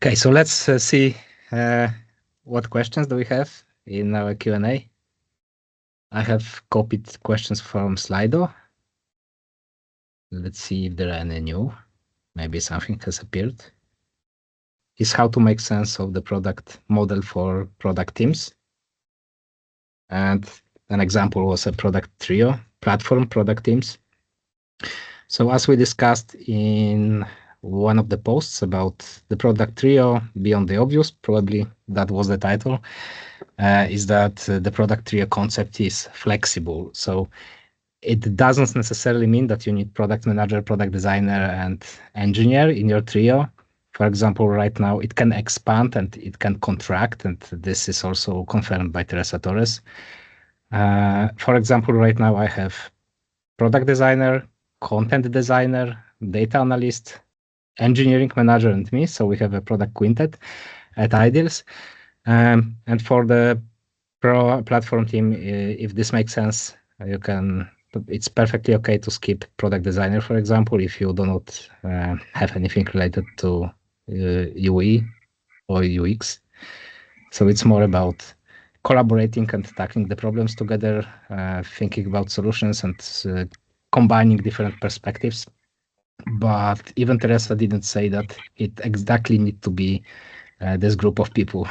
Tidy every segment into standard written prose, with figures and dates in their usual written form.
Okay, so let's see what questions do we have in our Q&A. I have copied questions from Slido. Let's see if there are any new. Maybe something has appeared. Is how to make sense of the product model for product teams. And an example was a product trio, platform product teams. So as we discussed in one of the posts about the product trio, beyond the obvious, probably that was the title, is that the product trio concept is flexible. So it doesn't necessarily mean that you need product manager, product designer, and engineer in your trio. For example, right now it can expand and it can contract, and this is also confirmed by Teresa Torres. For example, right now I have product designer, content designer, data analyst, engineering manager, and me. So we have a product quintet at Ideals. And for the pro platform team, if this makes sense, you can. It's perfectly okay to skip product designer, for example, if you do not have anything related to UE or UX. So it's more about collaborating and tackling the problems together, thinking about solutions and combining different perspectives. But even Teresa didn't say that it exactly need to be this group of people.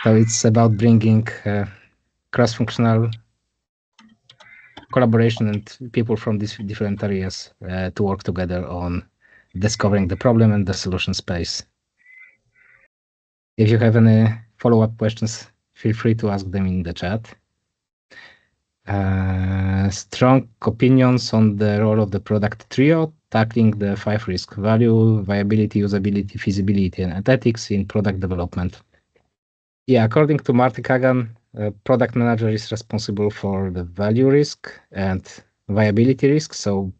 So it's about bringing cross-functional collaboration and people from these different areas to work together on discovering the problem and the solution space. If you have any follow-up questions, feel free to ask them in the chat. Strong opinions on the role of the product trio, tackling the 5 risk: value, viability, usability, feasibility, and ethics in product development. Yeah, according to Marty Kagan, product manager is responsible for the value risk and viability risk, so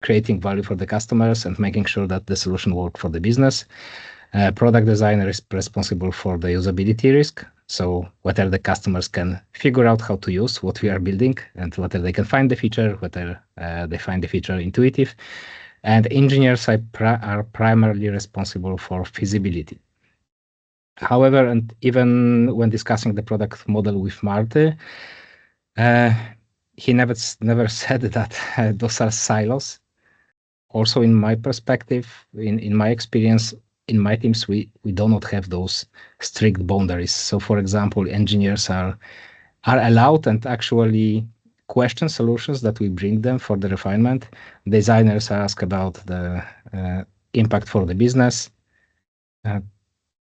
creating value for the customers and making sure that the solution works for the business. Product designer is responsible for the usability risk, so whether the customers can figure out how to use what we are building and whether they can find the feature, whether they find the feature intuitive. And engineers are primarily responsible for feasibility. However, and even when discussing the product model with Marty, he never said that those are silos. Also, in my perspective, in my experience, in my teams, we do not have those strict boundaries. So, for example, engineers are allowed and actually question solutions that we bring them for the refinement. Designers are asked about the impact for the business.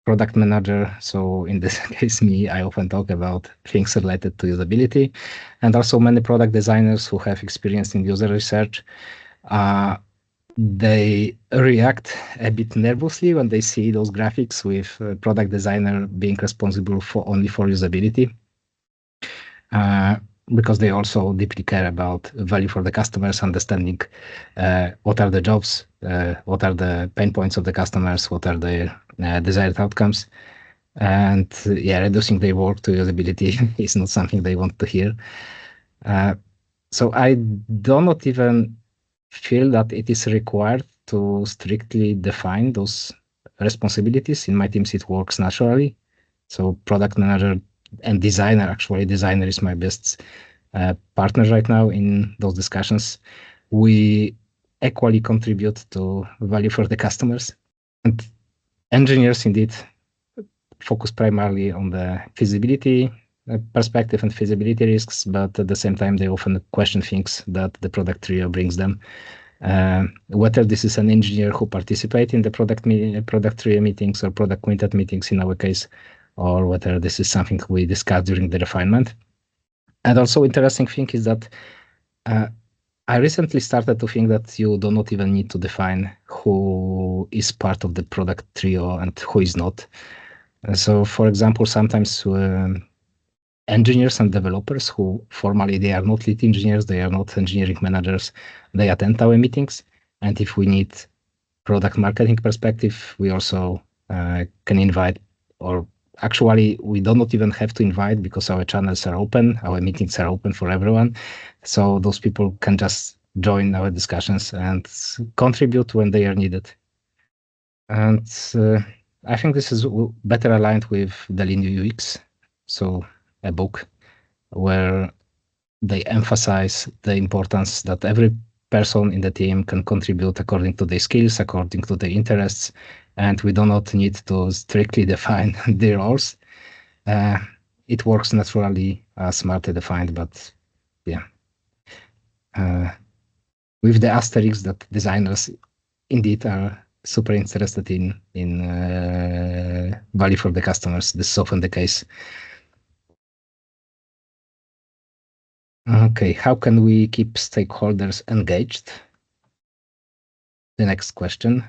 Product manager, so in this case, me, I often talk about things related to usability, and also many product designers who have experience in user research, they react a bit nervously when they see those graphics with product designer being responsible only for usability, because they also deeply care about value for the customers, understanding what are the jobs, what are the pain points of the customers, what are their desired outcomes. And yeah, reducing their work to usability is not something they want to hear. So I do not even feel that it is required to strictly define those responsibilities. In my teams, it works naturally. So product manager and designer, actually designer is my best partner right now in those discussions. We equally contribute to value for the customers. And engineers indeed focus primarily on the feasibility perspective and feasibility risks, but at the same time, they often question things that the product trio brings them. Whether this is an engineer who participates in the product trio meetings or product quintet meetings in our case, or whether this is something we discuss during the refinement. And also interesting thing is that I recently started to think that you do not even need to define who is part of the product trio and who is not. So for example, sometimes engineers and developers who formally they are not lead engineers, they are not engineering managers, they attend our meetings. And if we need product marketing perspective, we also can invite, or actually we do not even have to invite because our channels are open, our meetings are open for everyone. So those people can just join our discussions and contribute when they are needed. And I think this is better aligned with the Lean UX, so a book where they emphasize the importance that every person in the team can contribute according to their skills, according to their interests, and we do not need to strictly define the roles. It works naturally as smartly defined, but yeah. With the asterisk that designers indeed are super interested in value for the customers. This is often the case. Okay, how can we keep stakeholders engaged? The next question.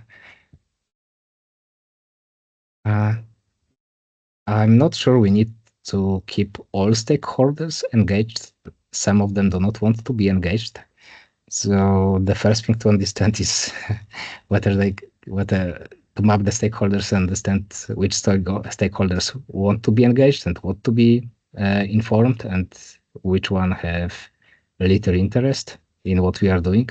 I'm not sure we need to keep all stakeholders engaged. Some of them do not want to be engaged. So the first thing to understand is whether to map the stakeholders and understand which stakeholders want to be engaged and want to be informed, and which one have little interest in what we are doing.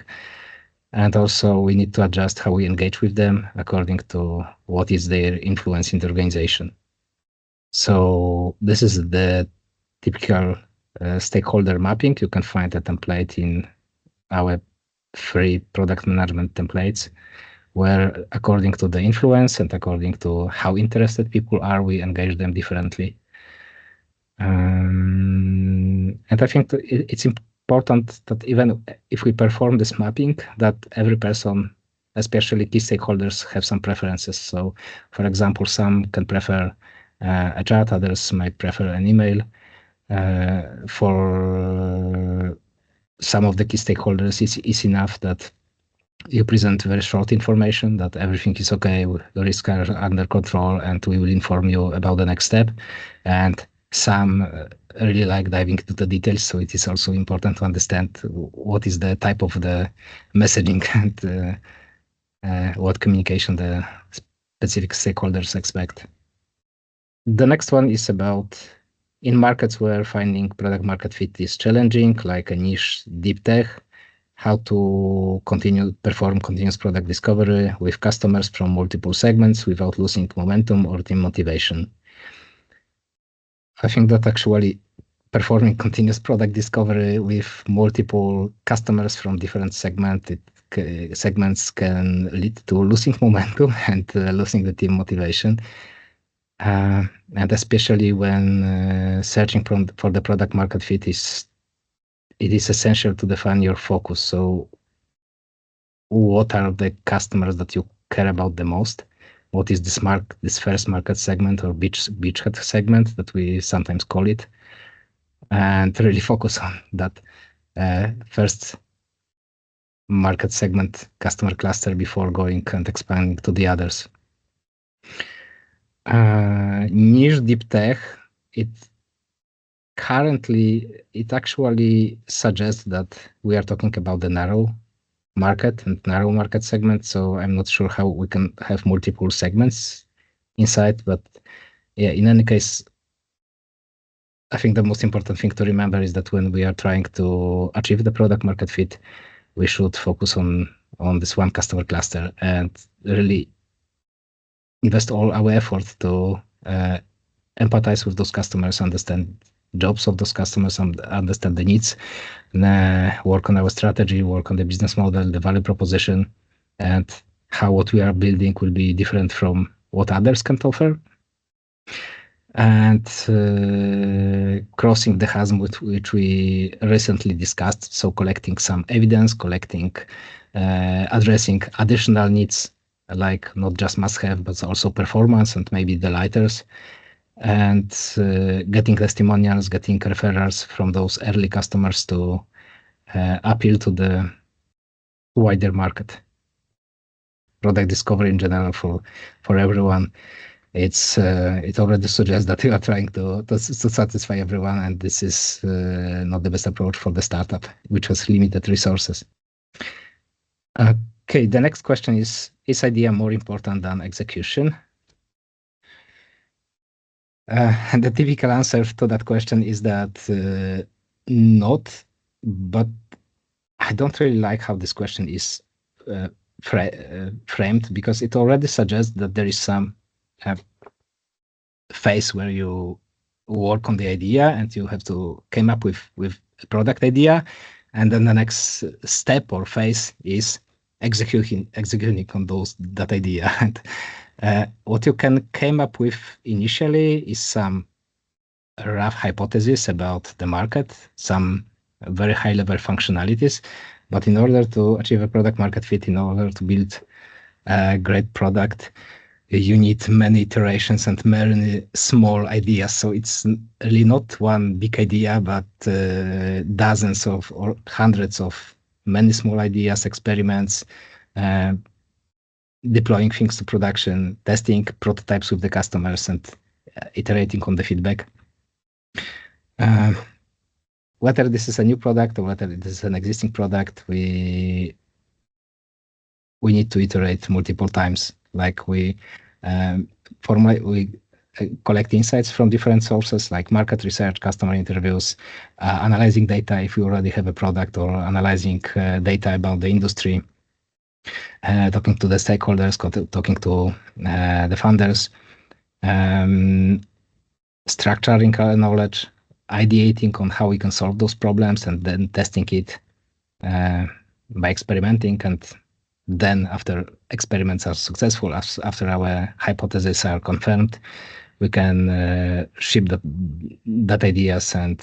And also we need to adjust how we engage with them according to what is their influence in the organization. So this is the typical stakeholder mapping. You can find a template in our free product management templates, where according to the influence and according to how interested people are, we engage them differently. And I think it's important that even if we perform this mapping, that every person, especially key stakeholders, have some preferences. So, for example, some can prefer a chat, others might prefer an email. For some of the key stakeholders, it's enough that you present very short information that everything is okay, the risks are under control, and we will inform you about the next step. And some really like diving into the details, so it is also important to understand what is the type of the messaging and what communication the specific stakeholders expect. The next one is about in markets where finding product market fit is challenging, like a niche deep tech, how to perform continuous product discovery with customers from multiple segments without losing momentum or team motivation. I think that actually performing continuous product discovery with multiple customers from different segments can lead to losing momentum and losing the team motivation. And especially when searching for the product market fit, it is essential to define your focus. So what are the customers that you care about the most? What is this first market segment or beachhead segment that we sometimes call it? And really focus on that first market segment customer cluster before going and expanding to the others. Niche deep tech, it actually suggests that we are talking about the narrow market segment. So I'm not sure how we can have multiple segments inside, but yeah, in any case, I think the most important thing to remember is that when we are trying to achieve the product market fit, we should focus on this one customer cluster and really invest all our effort to empathize with those customers, understand jobs of those customers, and understand the needs, and work on our strategy, work on the business model, the value proposition, and how what we are building will be different from what others can offer. And crossing the chasm which we recently discussed, so collecting some evidence, addressing additional needs, like not just must-have, but also performance and maybe delighters, and getting testimonials, getting referrals from those early customers to appeal to the wider market. Product discovery in general for everyone. It already suggests that you are trying to satisfy everyone, and this is not the best approach for the startup, which has limited resources. Okay, the next question is idea more important than execution? And the typical answer to that question is that not, but I don't really like how this question is framed, because it already suggests that there is some phase where you work on the idea and you have to came up with a product idea, and then the next step or phase is executing on that idea. And what you can came up with initially is some rough hypothesis about the market, some very high level functionalities. But in order to achieve a product market fit, in order to build a great product, you need many iterations and many small ideas. So it's really not one big idea, but dozens of or hundreds of many small ideas, experiments, deploying things to production, testing prototypes with the customers, and iterating on the feedback. Whether this is a new product or whether this is an existing product, we need to iterate multiple times. Like we collect insights from different sources like market research, customer interviews, analyzing data if we already have a product, or analyzing data about the industry, talking to the stakeholders, talking to the founders, structuring our knowledge, ideating on how we can solve those problems, and then testing it by experimenting. And then after experiments are successful, after our hypotheses are confirmed, we can ship that ideas and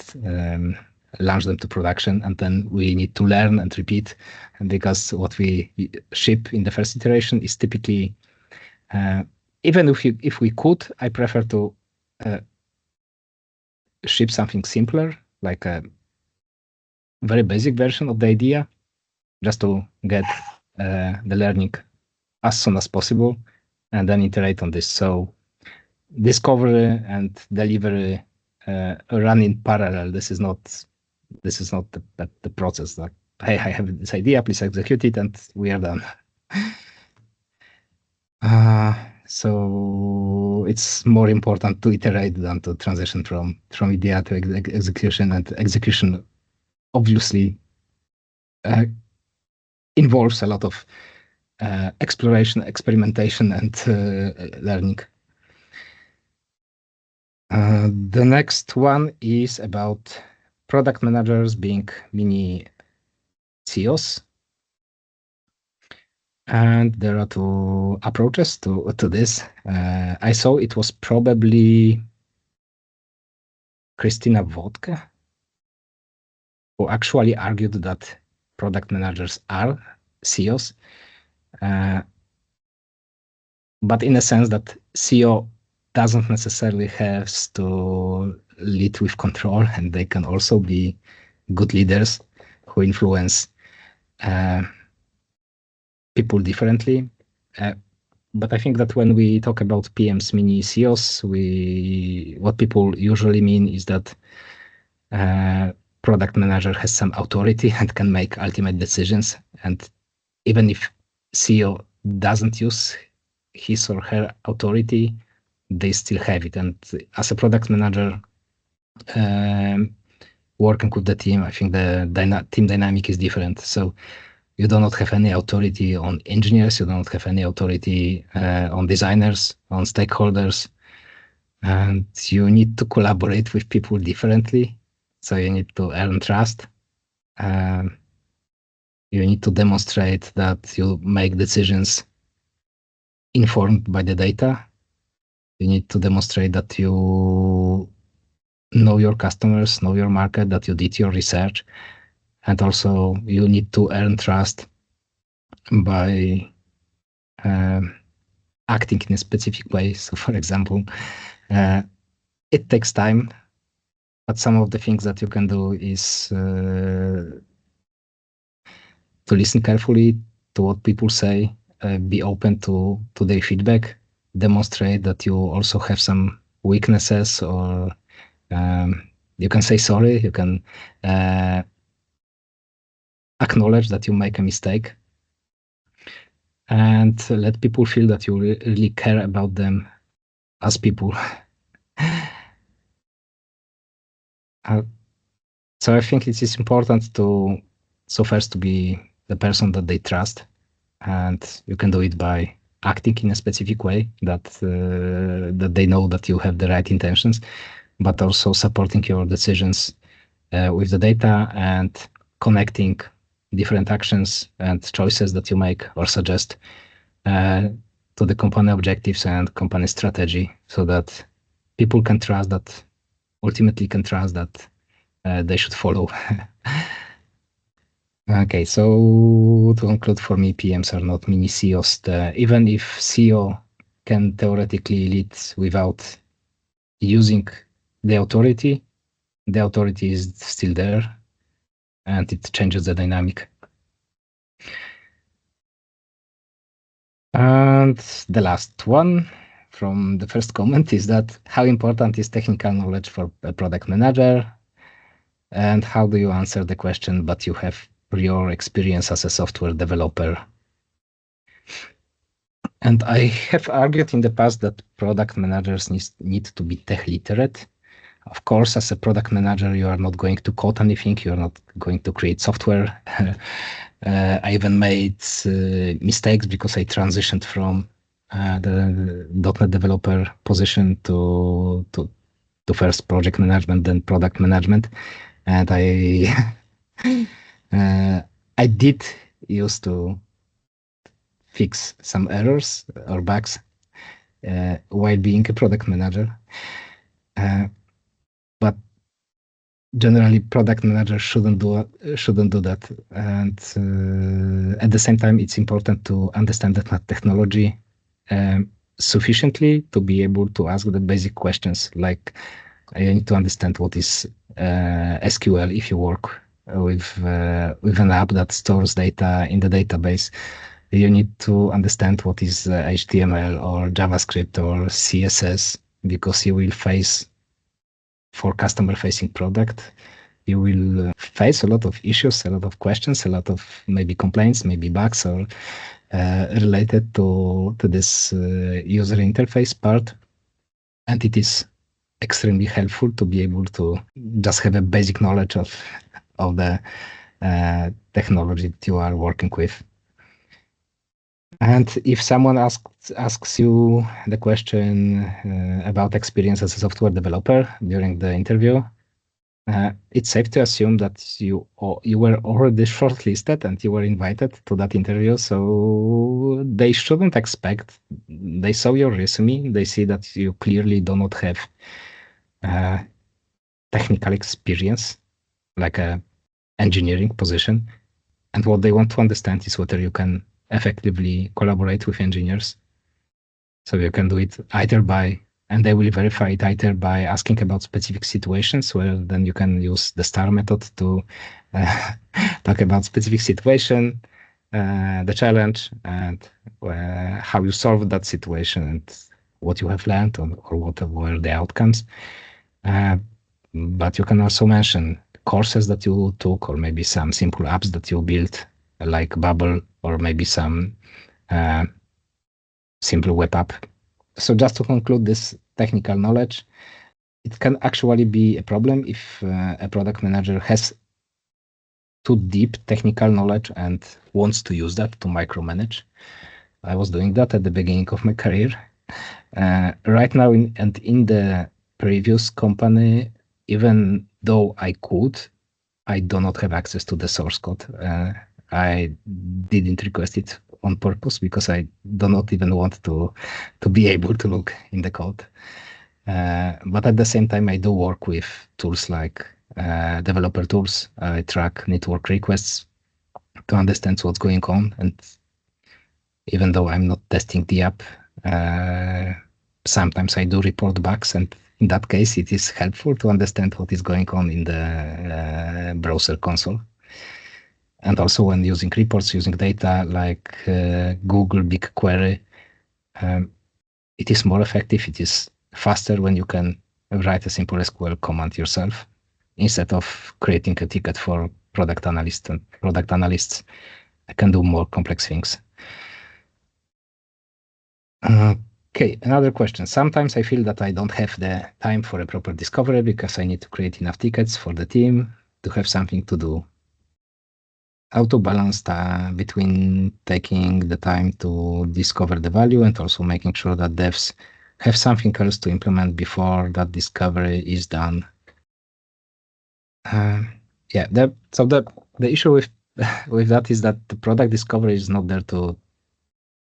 launch them to production. And then we need to learn and repeat, because what we ship in the first iteration is typically, even if we could, I prefer to ship something simpler, like a very basic version of the idea, just to get the learning as soon as possible, and then iterate on this. So discovery and delivery run in parallel. This is not the process. Like, hey, I have this idea, please execute it, and we are done. So it's more important to iterate than to transition from idea to execution. And execution obviously involves a lot of exploration, experimentation, and learning. The next one is about product managers being mini CEOs. And there are two approaches to this. I saw it was probably Christina Wodke who actually argued that product managers are CEOs, but in a sense that CEO doesn't necessarily have to lead with control, and they can also be good leaders who influence people differently. But I think that when we talk about PMs, mini CEOs, what people usually mean is that product manager has some authority and can make ultimate decisions. And even if CEO doesn't use his or her authority, they still have it. And as a product manager, working with the team, I think the team dynamic is different. So you do not have any authority on engineers, you do not have any authority on designers, on stakeholders, and you need to collaborate with people differently. So you need to earn trust. You need to demonstrate that you make decisions informed by the data. You need to demonstrate that you know your customers, know your market, that you did your research. And also you need to earn trust by acting in a specific way. So for example, it takes time, but some of the things that you can do is to listen carefully to what people say, be open to their feedback, demonstrate that you also have some weaknesses, or you can say sorry, you can acknowledge that you make a mistake, and let people feel that you really care about them as people. So I think it is important first to be the person that they trust, and you can do it by acting in a specific way that they know that you have the right intentions, but also supporting your decisions with the data and connecting different actions and choices that you make or suggest to the company objectives and company strategy, so that people can trust that, ultimately can trust that they should follow. Okay, so to conclude, for me, PMs are not mini CEOs. Even if CEO can theoretically lead without using the authority is still there, and it changes the dynamic. And the last one from the first comment is that how important is technical knowledge for a product manager? And how do you answer the question, but you have prior experience as a software developer? And I have argued in the past that product managers need to be tech literate. Of course, as a product manager, you are not going to code anything. You are not going to create software. I even made mistakes because I transitioned from the .NET developer position to first project management, then product management, and I did used to fix some errors or bugs while being a product manager. But generally, product managers shouldn't do that. And at the same time, it's important to understand that technology sufficiently to be able to ask the basic questions. Like, you need to understand what is SQL if you work with an app that stores data in the database. You need to understand what is HTML or JavaScript or CSS, because you will face, for customer-facing product, you will face a lot of issues, a lot of questions, a lot of maybe complaints, maybe bugs, or related to this user interface part. And it is extremely helpful to be able to just have a basic knowledge of the technology that you are working with. And if someone asks you the question about experience as a software developer during the interview, it's safe to assume that you were already shortlisted and you were invited to that interview. So they shouldn't expect. They saw your resume. They see that you clearly do not have technical experience, like a engineering position. And what they want to understand is whether you can effectively collaborate with engineers. So you can do it either by, and they will verify it either by asking about specific situations, where then you can use the STAR method to talk about specific situation, the challenge, and how you solve that situation, and what you have learned, or what were the outcomes. But you can also mention courses that you took, or maybe some simple apps that you built, like Bubble, or maybe some simple web app. So just to conclude this technical knowledge, it can actually be a problem if a product manager has too deep technical knowledge and wants to use that to micromanage. I was doing that at the beginning of my career. Right now, in the previous company, even though I could, I do not have access to the source code. I didn't request it on purpose because I do not even want to be able to look in the code. But at the same time, I do work with tools like developer tools. I track network requests to understand what's going on. And even though I'm not testing the app, sometimes I do report bugs. And in that case, it is helpful to understand what is going on in the browser console. And also when using reports, using data like Google BigQuery, it is more effective. It is faster when you can write a simple SQL command yourself instead of creating a ticket for product analysts, and product analysts can do more complex things. Okay, another question. Sometimes I feel that I don't have the time for a proper discovery because I need to create enough tickets for the team to have something to do. how to balance between taking the time to discover the value and also making sure that devs have something else to implement before that discovery is done. Yeah, so the issue with with that is that the product discovery is not there to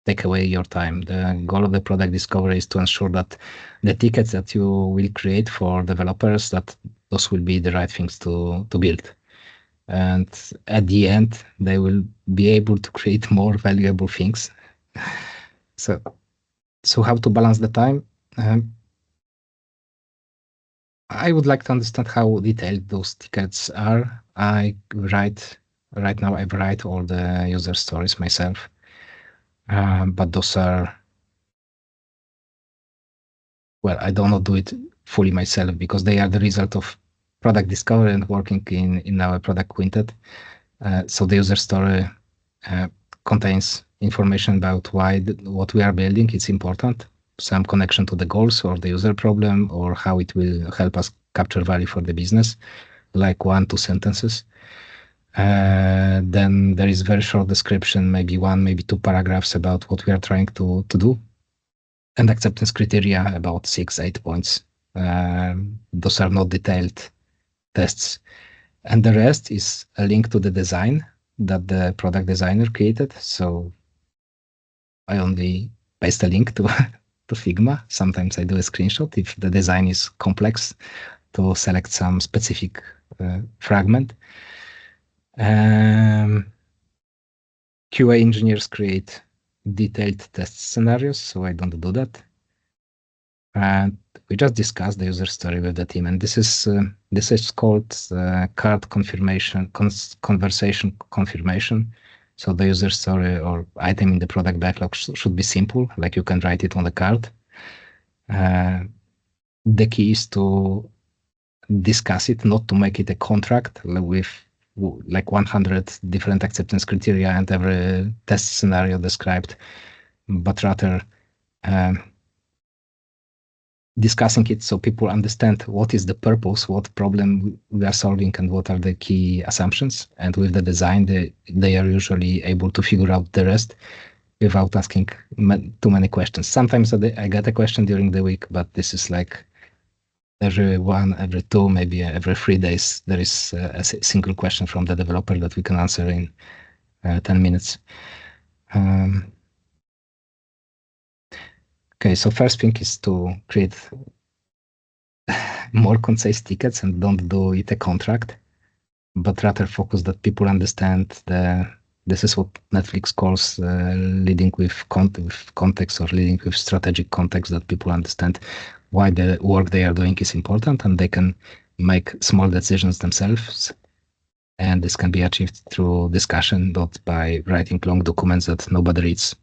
take away your time. The goal of the product discovery is to ensure that the tickets that you will create for developers, that those will be the right things to build. And at the end, they will be able to create more valuable things. So, so how to balance the time? I would like to understand how detailed those tickets are. Right now, I write all the user stories myself, but those are, well, I do not do it fully myself because they are the result of product discovery and working in our product quintet. So the user story uh, contains information about why what we are building is important, some connection to the goals or the user problem, or how it will help us capture value for the business, like 1, 2 sentences. Then there is very short description, maybe 1, maybe 2 paragraphs about what we are trying to do, and acceptance criteria about 6, 8 points. Those are not detailed tests. And the rest is a link to the design that the product designer created. So I only paste a link to, to Figma. Sometimes I do a screenshot if the design is complex to select some specific fragment. QA engineers create detailed test scenarios, so I don't do that. And we just discussed the user story with the team, and this is called card confirmation, conversation confirmation. So the user story or item in the product backlog should be simple, like you can write it on the card. The key is to discuss it, not to make it a contract with like 100 different acceptance criteria and every test scenario described, but rather discussing it so people understand what is the purpose, what problem we are solving, and what are the key assumptions. And with the design, they are usually able to figure out the rest without asking too many questions. Sometimes I get a question during the week, but this is like every 1, every 2, maybe every 3 days, there is a single question from the developer that we can answer in 10 minutes. Okay, so first thing is to create more concise tickets and don't do it a contract, but rather focus that people understand this is what Netflix calls leading with context or leading with strategic context, that people understand why the work they are doing is important and they can make small decisions themselves. And this can be achieved through discussion, not by writing long documents that nobody reads.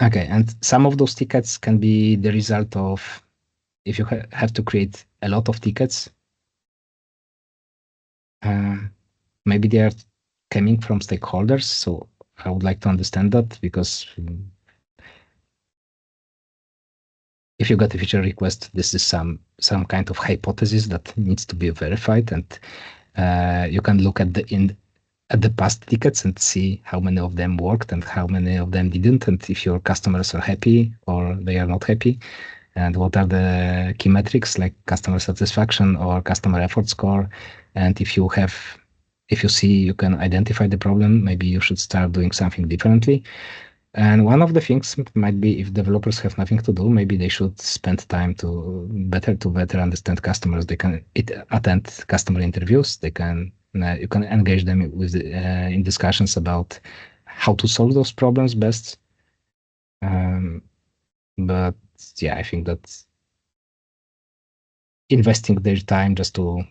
Okay, and some of those tickets can be the result of if you have to create a lot of tickets. Maybe they are coming from stakeholders, so I would like to understand that, because if you get a feature request, this is some kind of hypothesis that needs to be verified, and you can look at the past tickets and see how many of them worked and how many of them didn't, and if your customers are happy or they are not happy, and what are the key metrics like customer satisfaction or customer effort score. And if you see you can identify the problem, maybe you should start doing something differently. And one of the things might be, if developers have nothing to do, maybe they should spend time to better understand customers. They can attend customer interviews. They can you can engage them with in discussions about how to solve those problems best. But yeah, I think that investing their time just to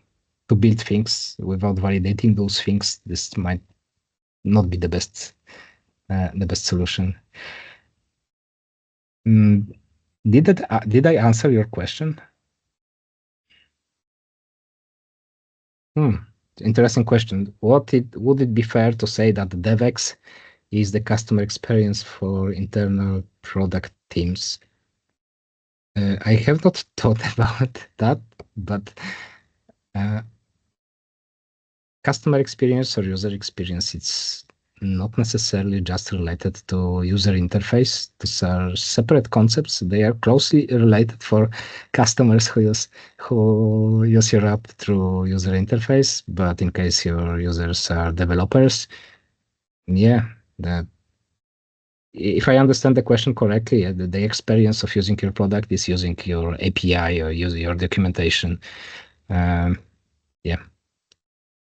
build things without validating those things, this might not be the best solution. Did I answer your question? Interesting question. Would it be fair to say that DevEx is the customer experience for internal product teams? I have not thought about that, but customer experience or user experience, it's not necessarily just related to user interface. These are separate concepts. They are closely related for customers who use your app through user interface. But in case your users are developers, yeah, if I understand the question correctly, the experience of using your product is using your API or using your documentation. Yeah,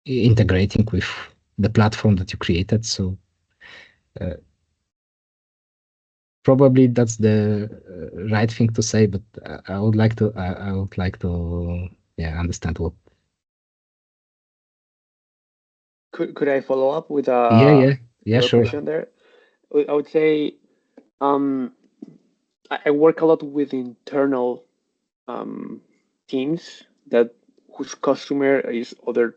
integrating with the platform that you created. So probably that's the right thing to say, but I would like to understand what. Could I follow up with Yeah, sure. question there? I would say I work a lot with internal teams whose customer is other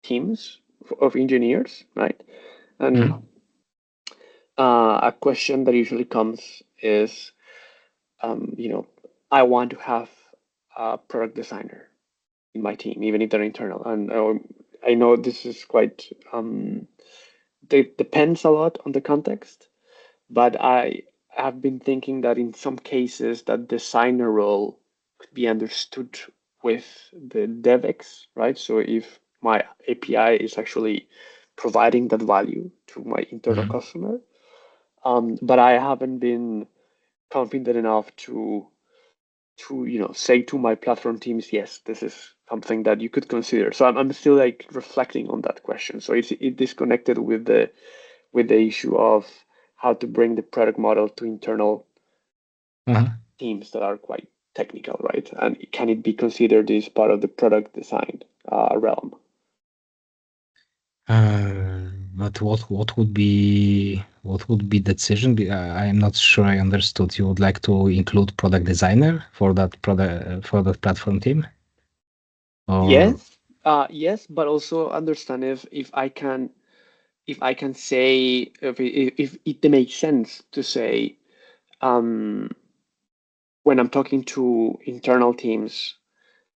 teams of engineers, right? And a question that usually comes is, I want to have a product designer in my team, even if they're internal. And I know this is quite depends a lot on the context, but I have been thinking that in some cases that designer role could be understood with the DevEx, right? So if my API is actually providing that value to my internal customer, but I haven't been confident enough to say to my platform teams, yes, this is something that you could consider. So I'm still like reflecting on that question. So it disconnected with the issue of how to bring the product model to internal teams that are quite technical, right? And can it be considered as part of the product design realm? But what would be the decision? I am not sure I understood. You would like to include product designer for that platform team? Or... Yes, but also understand if I can say if it makes sense to say when I'm talking to internal teams,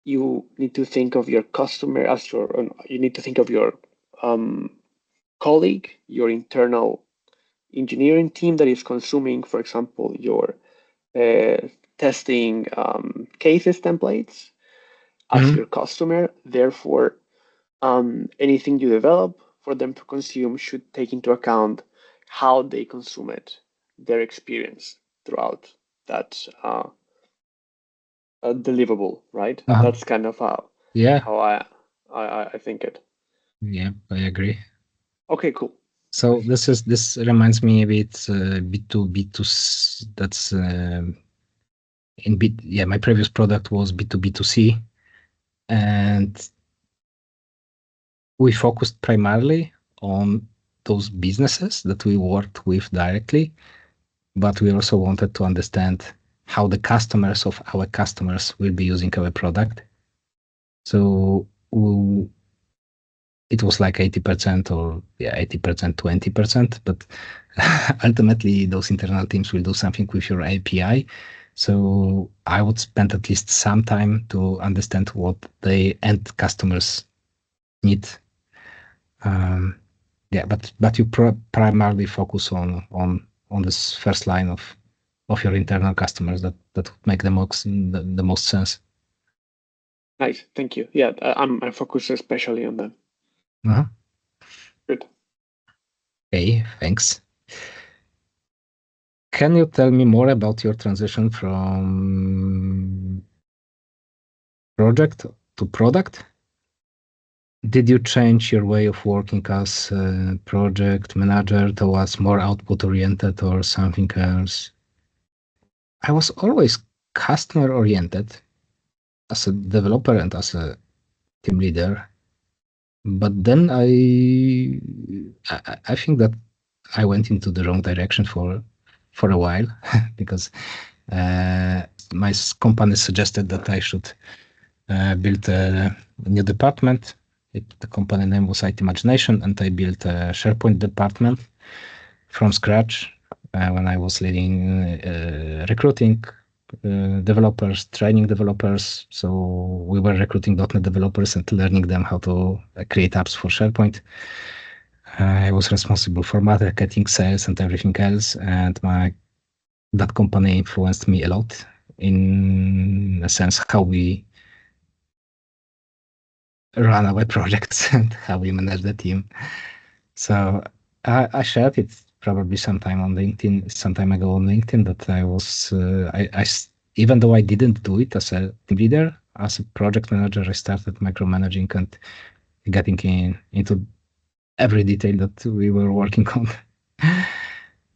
you need to think of your customer as you need to think of your colleague, your internal engineering team that is consuming, for example, your testing cases templates as your customer. Therefore, anything you develop for them to consume should take into account how they consume it, their experience throughout that deliverable, right? That's kind of how I think it. Yeah, I agree. Okay, cool. So this reminds me a bit B2B2. That's my previous product was B2B2C, and we focused primarily on those businesses that we worked with directly, but we also wanted to understand how the customers of our customers will be using our product. So it was like 80% or 80%, 20%, but ultimately those internal teams will do something with your API. So I would spend at least some time to understand what the end customers need. But you primarily focus on this first line of your internal customers that would make the most sense. Nice, thank you. Yeah, I focus especially on them. Good. Okay, thanks. Can you tell me more about your transition from project to product? Did you change your way of working as a project manager towards more output oriented or something else? I was always customer oriented as a developer and as a team leader. But then I think that I went into the wrong direction for a while because my company suggested that I should build a new department. The company name was IT Imagination, and I built a SharePoint department from scratch when I was leading recruiting, developers, training developers. So we were recruiting .NET developers and learning them how to create apps for SharePoint. I was responsible for marketing, sales, and everything else. And that company influenced me a lot in a sense how we run our projects and how we manage the team. So I shared it probably some time ago on LinkedIn that I was, even though I didn't do it as a team leader, as a project manager, I started micromanaging and getting into every detail that we were working on.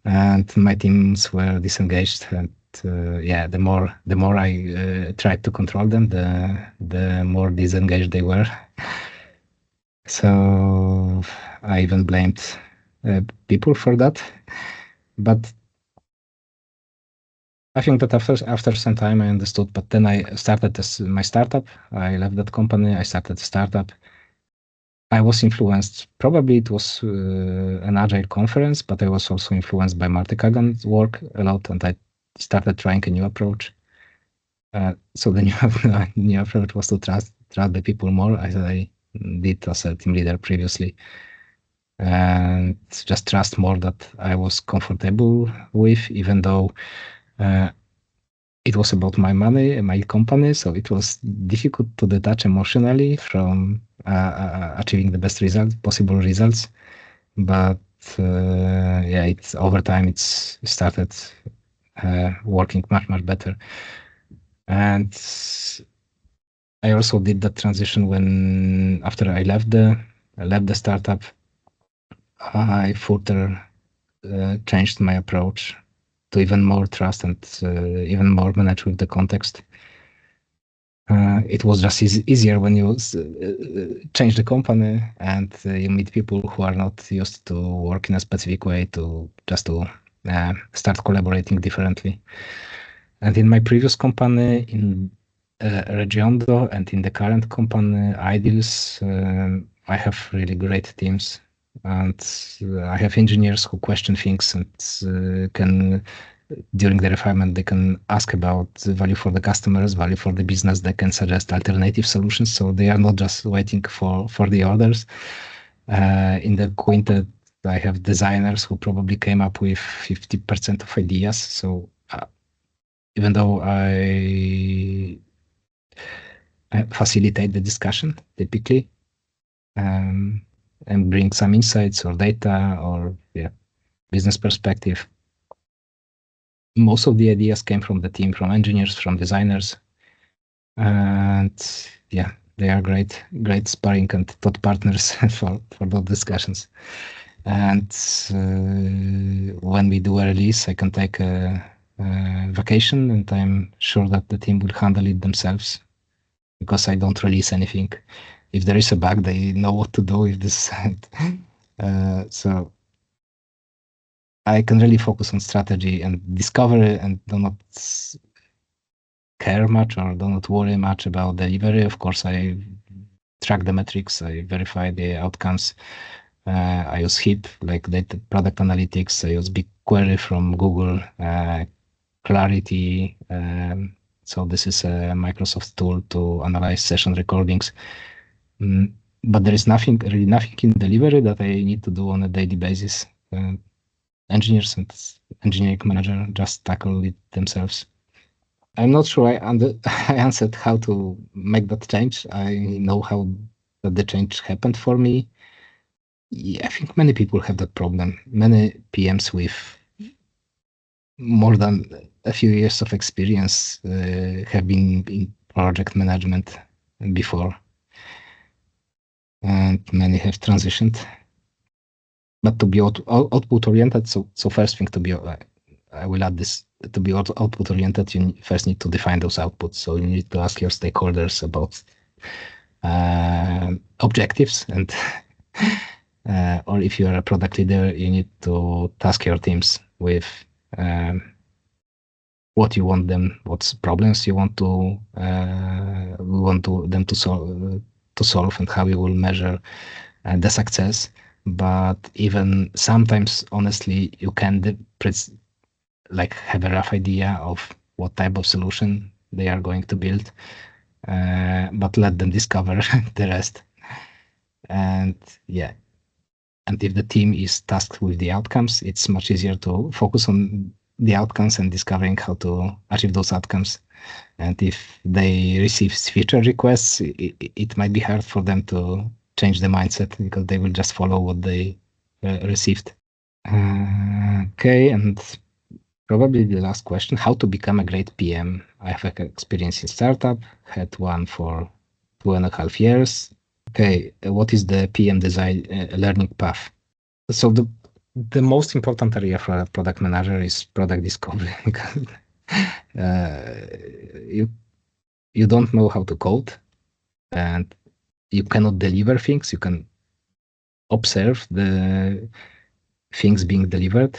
And my teams were disengaged, and the more I tried to control them, the more disengaged they were. So I even blamed people for that. But I think that after some time I understood. But then I started my startup. I left that company. I started a startup. I was influenced. Probably it was an agile conference, but I was also influenced by Marty Kagan's work a lot, and I started trying a new approach. So the new approach was to trust the people more, as I did as a team leader previously, and just trust more that I was comfortable with, even though it was about my money and my company. So it was difficult to detach emotionally from achieving the best possible results. But it's over time it's started working much better. And I also did that transition when after I left the startup, I further changed my approach to even more trust and even more manage with the context. It was just easier when you change the company and you meet people who are not used to work in a specific way to start collaborating differently. And in my previous company, in Regiondo, and in the current company, Ideals, I have really great teams. And I have engineers who question things and can, during the refinement, they can ask about the value for the customers, value for the business. They can suggest alternative solutions. So they are not just waiting for the orders. In the quintet, I have designers who probably came up with 50% of ideas. So even though I facilitate the discussion typically, and bring some insights or data or business perspective, most of the ideas came from the team, from engineers, from designers, and they are great sparring and thought partners for those discussions. And when we do a release, I can take a vacation, and I'm sure that the team will handle it themselves because I don't release anything. If there is a bug, they know what to do with this. So I can really focus on strategy and discovery and do not care much or do not worry much about delivery. Of course, I track the metrics, I verify the outcomes. I use HIP, like data product analytics. I use BigQuery from Google, Clarity. So this is a Microsoft tool to analyze session recordings. But there is really nothing in delivery that I need to do on a daily basis. Engineers and engineering manager just tackle it themselves. I'm not sure I answered how to make that change. I know how that the change happened for me. I think many people have that problem. Many PMs with more than a few years of experience have been in project management before, and many have transitioned. But to be output oriented, so first thing I will add this, to be output oriented, you first need to define those outputs. So you need to ask your stakeholders about objectives, and or if you are a product leader, you need to task your teams with what you want them, what problems you want them to solve, and how you will measure the success. But even sometimes, honestly, you can have a rough idea of what type of solution they are going to build, but let them discover the rest. And yeah, and if the team is tasked with the outcomes, it's much easier to focus on the outcomes and discovering how to achieve those outcomes. And if they receive feature requests, it might be hard for them to change the mindset because they will just follow what they received. Okay, and probably the last question, how to become a great PM? I have experience in startup, had one for 2.5 years. Okay, what is the PM design learning path? So the most important area for a product manager is product discovery. Because you don't know how to code, and you cannot deliver things. You can observe the things being delivered,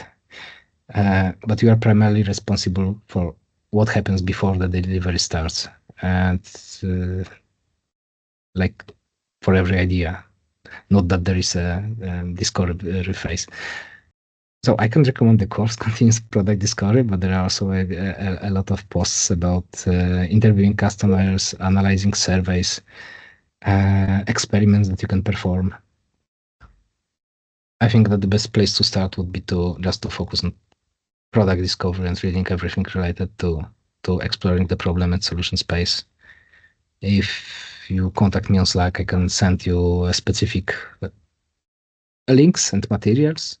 but you are primarily responsible for what happens before the delivery starts, and like for every idea. Not that there is a discovery phase. So I can recommend the course Continuous Product Discovery, but there are also a lot of posts about interviewing customers, analyzing surveys, experiments that you can perform. I think that the best place to start would be to focus on product discovery and reading everything related to exploring the problem and solution space. If you contact me on Slack, I can send you specific links and materials.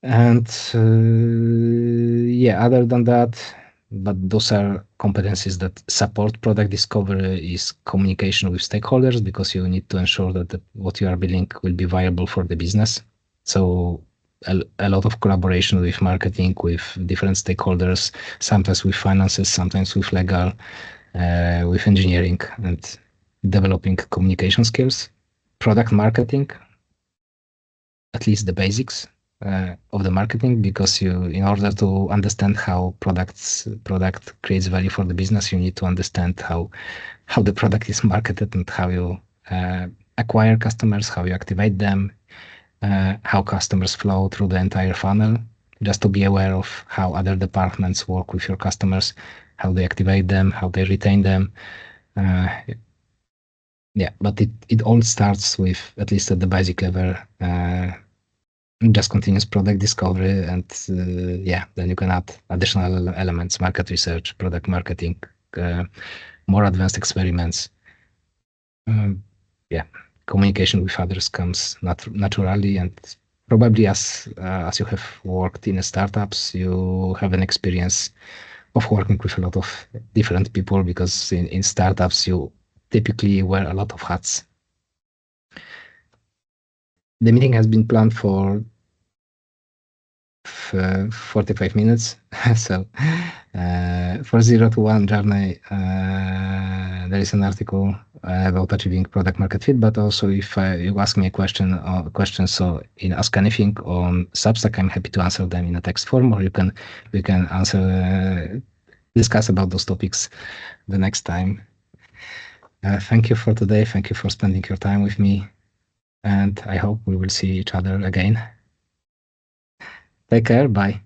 And yeah, other than that, but those are competencies that support product discovery is communication with stakeholders, because you need to ensure that what you are building will be viable for the business. So a lot of collaboration with marketing, with different stakeholders, sometimes with finances, sometimes with legal, with engineering, and developing communication skills. Product marketing, at least the basics of the marketing, because you, in order to understand how product creates value for the business, you need to understand how the product is marketed and how you acquire customers, how you activate them, how customers flow through the entire funnel, just to be aware of how other departments work with your customers, how they activate them, how they retain them. Yeah, but it all starts with, at least at the basic level, just continuous product discovery, and yeah, then you can add additional elements: market research, product marketing, more advanced experiments. Yeah, communication with others comes naturally, and probably as you have worked in startups, you have an experience of working with a lot of different people, because in startups you typically wear a lot of hats. The meeting has been planned for 45 minutes. So for 0 to 1 journey, there is an article about achieving product market fit, but also if you ask me a question, so in Ask Anything on Substack, I'm happy to answer them in a text form, or we can discuss about those topics the next time. Thank you for today. Thank you for spending your time with me, and I hope we will see each other again. Take care. Bye.